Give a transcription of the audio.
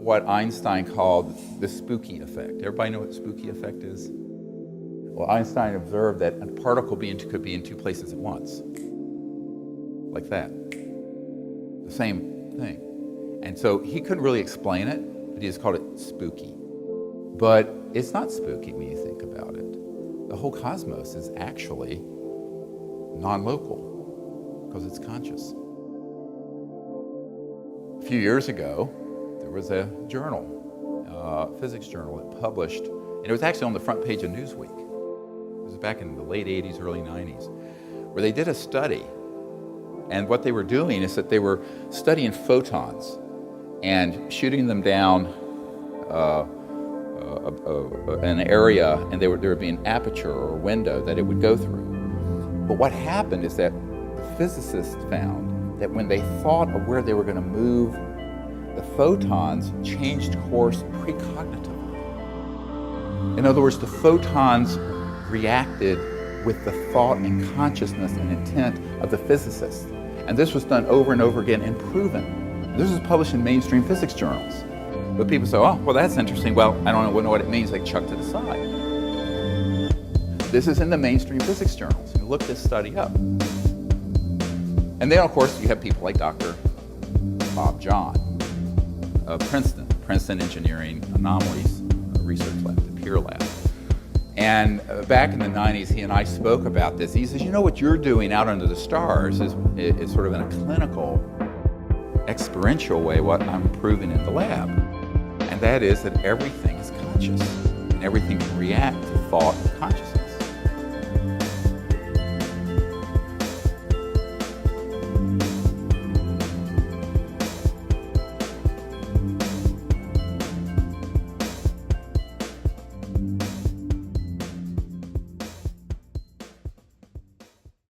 what Einstein called the spooky effect. Everybody know what the spooky effect is? Well, Einstein observed that a particle could be in two places at once, like that. The same thing. And so he couldn't really explain it, but he just called it spooky. But it's not spooky when you think about it. The whole cosmos is actually non-local because it's conscious. A few years ago, there was a journal, a physics journal that published, and it was actually on the front page of Newsweek. It was back in the late 80s, early 90s, where they did a study. And what they were doing is that they were studying photons and shooting them down an area, and there would be an aperture or a window that it would go through. But what happened is that the physicists found that when they thought of where they were going to move, the photons changed course precognitively. In other words, the photons reacted with the thought and consciousness and intent of the physicists. And this was done over and over again and proven. This was published in mainstream physics journals. But people say, oh, well, that's interesting. Well, I don't know what it means. They chucked it aside. This is in the mainstream physics journals. You look this study up. And then, of course, you have people like Dr. Bob John of Princeton Engineering Anomalies Research Lab, the Peer Lab. And back in the 90s, he and I spoke about this. He says, you know what you're doing out under the stars is sort of in a clinical, experiential way what I'm proving in the lab. And that is that everything is conscious, and everything can react to thought and consciousness.